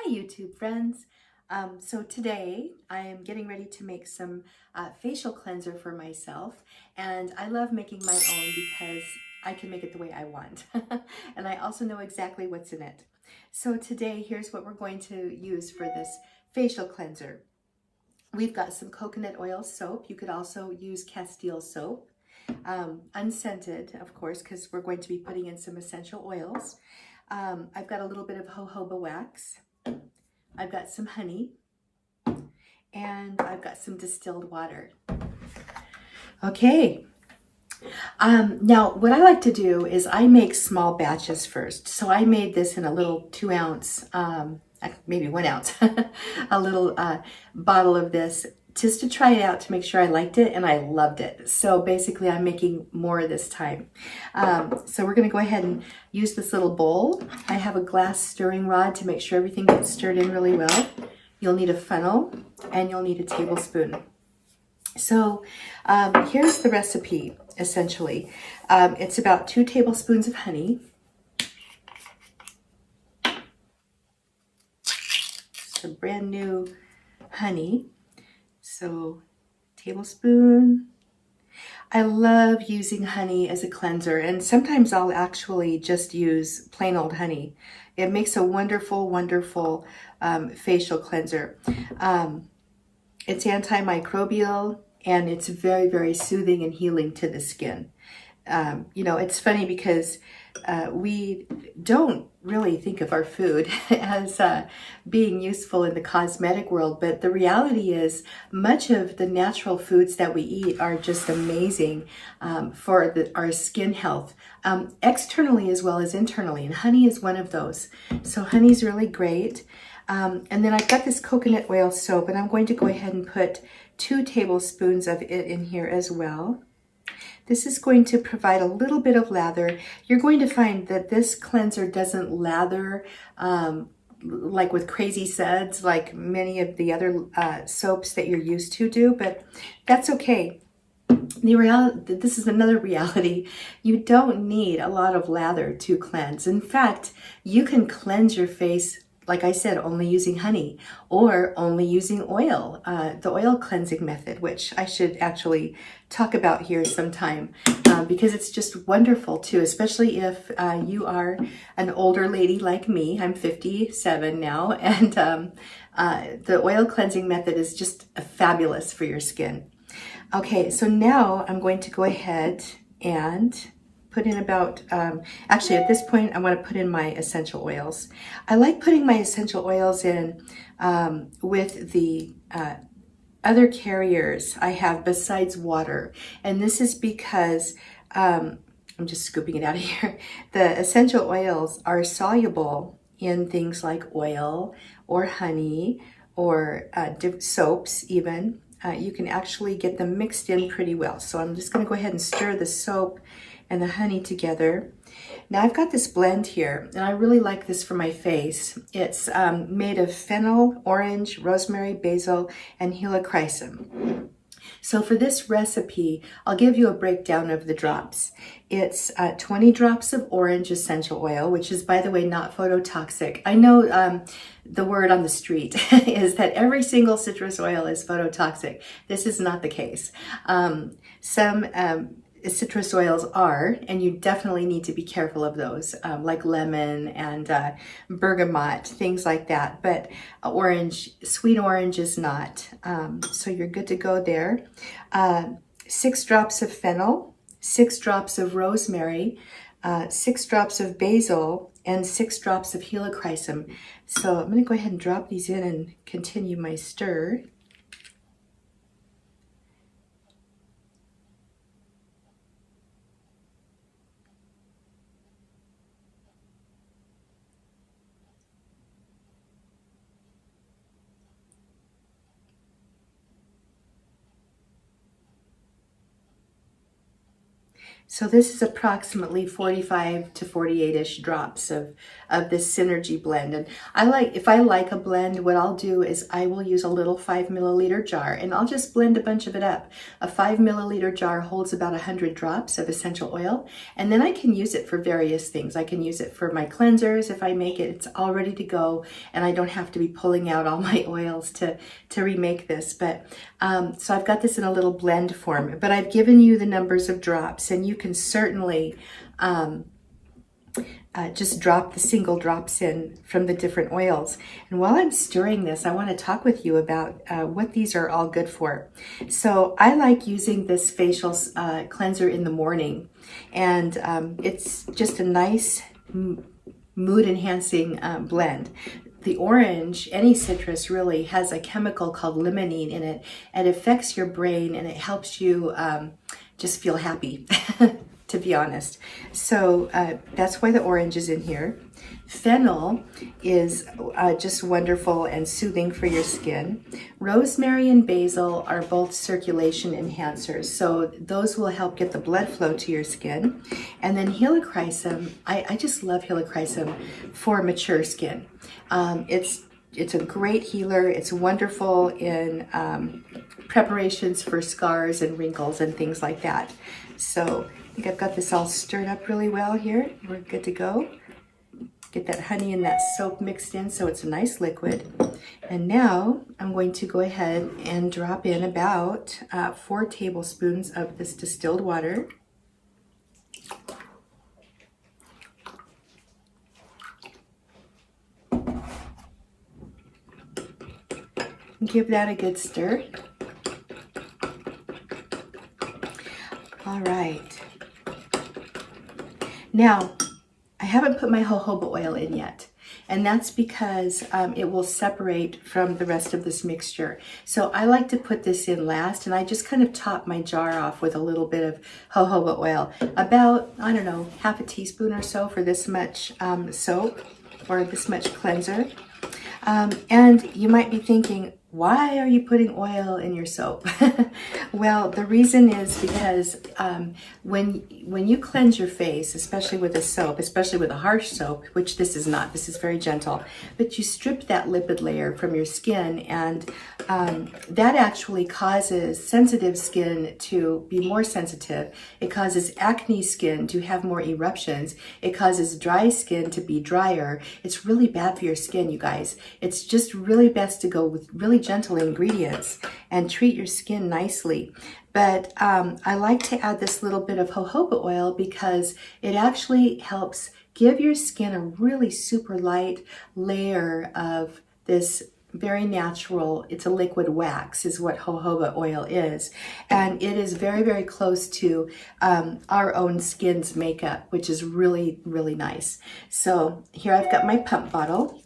Hi YouTube friends. So today I am getting ready to make some facial cleanser for myself, and I love making my own because I can make it the way I want and I also know exactly what's in it. So today here's what we're going to use for this facial cleanser. We've got some coconut oil soap. You could also use Castile soap, unscented of course, because we're going to be putting in some essential oils. I've got a little bit of jojoba wax. I've got some honey, and I've got some distilled water. Okay, now what I like to do is I make small batches first. So I made this in a little 2-ounce, maybe 1 ounce, a little bottle of this just to try it out to make sure I liked it, and I loved it. So basically I'm making more this time. So we're gonna go ahead and use this little bowl. I have a glass stirring rod to make sure everything gets stirred in really well. You'll need a funnel and you'll need a tablespoon. So here's the recipe, essentially. It's about 2 tablespoons of honey, some brand new honey. So tablespoon. I love using honey as a cleanser, and sometimes I'll actually just use plain old honey. It makes a wonderful, wonderful facial cleanser. It's antimicrobial, and it's very, very soothing and healing to the skin. You know, it's funny because we don't really think of our food as being useful in the cosmetic world, but the reality is much of the natural foods that we eat are just amazing for our skin health, externally as well as internally, and honey is one of those. So honey's really great. And then I've got this coconut oil soap, and I'm going to go ahead and put 2 tablespoons of it in here as well. This is going to provide a little bit of lather. You're going to find that this cleanser doesn't lather like with crazy suds like many of the other soaps that you're used to do, but that's okay. This is another reality. You don't need a lot of lather to cleanse. In fact, you can cleanse your face, like I said, only using honey or only using oil, the oil cleansing method, which I should actually talk about here sometime because it's just wonderful too, especially if you are an older lady like me. I'm 57 now, and the oil cleansing method is just fabulous for your skin. Okay, so now I'm going to go ahead and put in about, actually at this point I want to put in my essential oils. I like putting my essential oils in with the other carriers I have besides water. And this is because, I'm just scooping it out of here, the essential oils are soluble in things like oil or honey or soaps even. You can actually get them mixed in pretty well. So I'm just going to go ahead and stir the soap and the honey together. Now I've got this blend here, and I really like this for my face. It's made of fennel, orange, rosemary, basil, and helichrysum. So for this recipe, I'll give you a breakdown of the drops. It's 20 drops of orange essential oil, which is, by the way, not phototoxic. I know the word on the street is that every single citrus oil is phototoxic. This is not the case. Some citrus oils are, and you definitely need to be careful of those, like lemon and bergamot, things like that. But orange, sweet orange is not. So you're good to go there. 6 drops of fennel, 6 drops of rosemary, 6 drops of basil, and 6 drops of helichrysum. So I'm going to go ahead and drop these in and continue my stir. So this is approximately 45 to 48-ish drops of this synergy blend. And if I like a blend, what I'll do is I will use a little 5 milliliter jar and I'll just blend a bunch of it up. A 5 milliliter jar holds about 100 drops of essential oil. And then I can use it for various things. I can use it for my cleansers. If I make it, it's all ready to go and I don't have to be pulling out all my oils to remake this. But so I've got this in a little blend form, but I've given you the numbers of drops, and you can certainly just drop the single drops in from the different oils. And while I'm stirring this, I want to talk with you about what these are all good for. So I like using this facial cleanser in the morning, and it's just a nice mood enhancing blend. The orange, any citrus really, has a chemical called limonene in it. It affects your brain and it helps you just feel happy, to be honest. So that's why the orange is in here. Fennel is just wonderful and soothing for your skin. Rosemary and basil are both circulation enhancers, so those will help get the blood flow to your skin. And then helichrysum, I just love helichrysum for mature skin. It's a great healer. It's wonderful in preparations for scars and wrinkles and things like that. So I think I've got this all stirred up really well here. We're good to go. Get that honey and that soap mixed in so it's a nice liquid. And now I'm going to go ahead and drop in about 4 tablespoons of this distilled water. Give that a good stir. All right. Now, I haven't put my jojoba oil in yet, and that's because it will separate from the rest of this mixture. So I like to put this in last, and I just kind of top my jar off with a little bit of jojoba oil. About, I don't know, half a teaspoon or so for this much soap or this much cleanser. And you might be thinking, why are you putting oil in your soap? Well, the reason is because when you cleanse your face, especially with a soap, especially with a harsh soap, which this is not, this is very gentle, but you strip that lipid layer from your skin, and that actually causes sensitive skin to be more sensitive. It causes acne skin to have more eruptions. It causes dry skin to be drier. It's really bad for your skin, you guys. It's just really best to go with really gentle ingredients and treat your skin nicely. But I like to add this little bit of jojoba oil because it actually helps give your skin a really super light layer of this very natural, it's a liquid wax is what jojoba oil is. And it is very, very close to our own skin's makeup, which is really, really nice. So here I've got my pump bottle.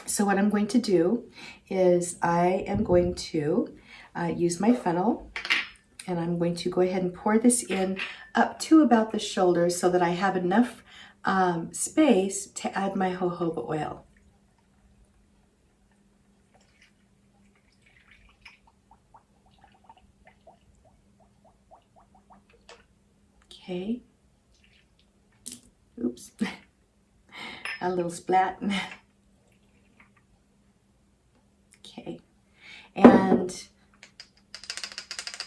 So what I'm going to do is I am going to use my funnel, and I'm going to go ahead and pour this in up to about the shoulders so that I have enough space to add my jojoba oil. Okay. Oops. A little splat. Okay. And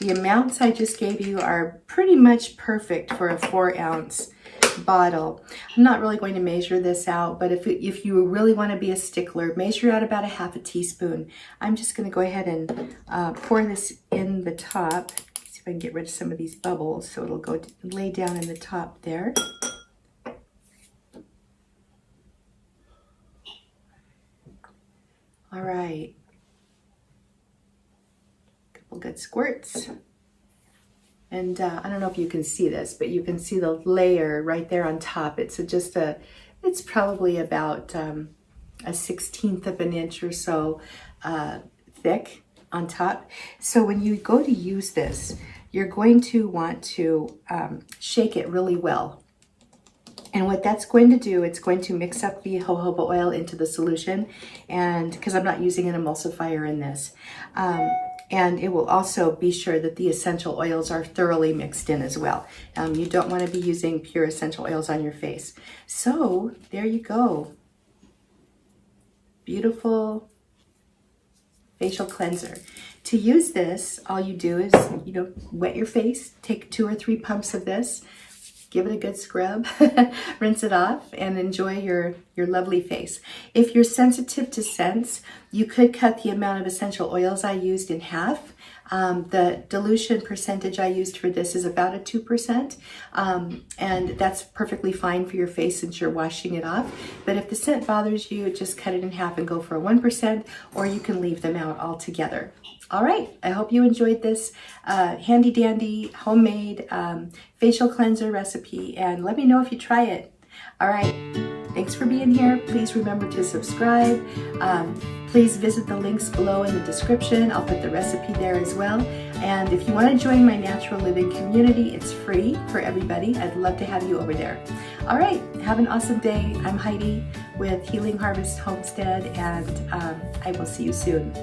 the amounts I just gave you are pretty much perfect for a 4-ounce bottle. I'm not really going to measure this out, but if you really want to be a stickler, measure out about a half a teaspoon. I'm just going to go ahead and pour this in the top. See if I can get rid of some of these bubbles so it'll go lay down in the top there. All right. Couple good squirts. And I don't know if you can see this, but you can see the layer right there on top. It's it's probably about a 1/16 of an inch or so thick on top. So when you go to use this, you're going to want to shake it really well. And what that's going to do, it's going to mix up the jojoba oil into the solution, and because I'm not using an emulsifier in this. And it will also be sure that the essential oils are thoroughly mixed in as well. You don't want to be using pure essential oils on your face. So there you go. Beautiful facial cleanser. To use this, all you do is, wet your face, take 2 or 3 pumps of this, give it a good scrub, rinse it off, and enjoy your lovely face. If you're sensitive to scents, you could cut the amount of essential oils I used in half. The dilution percentage I used for this is about a 2%, and that's perfectly fine for your face since you're washing it off. But if the scent bothers you, just cut it in half and go for a 1%, or you can leave them out altogether. All right, I hope you enjoyed this handy dandy homemade facial cleanser recipe, and let me know if you try it. All right, thanks for being here. Please remember to subscribe. Please visit the links below in the description. I'll put the recipe there as well. And if you want to join my natural living community, it's free for everybody. I'd love to have you over there. All right, have an awesome day. I'm Heidi with Healing Harvest Homestead, and I will see you soon.